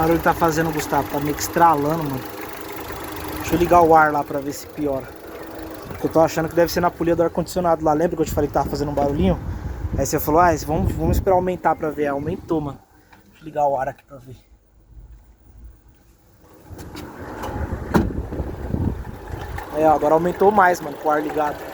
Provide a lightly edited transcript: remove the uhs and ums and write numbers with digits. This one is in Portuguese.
barulho tá fazendo, Gustavo? Tá meio que estralando, mano. Deixa eu ligar o ar lá pra ver se piora. Porque eu tô achando que deve ser na polia do ar-condicionado lá. Lembra que eu te falei que tava fazendo um barulhinho? Aí você falou, vamos esperar aumentar pra ver. Aumentou, mano. Deixa eu ligar o ar aqui pra ver. É, agora aumentou mais, mano, com o ar ligado.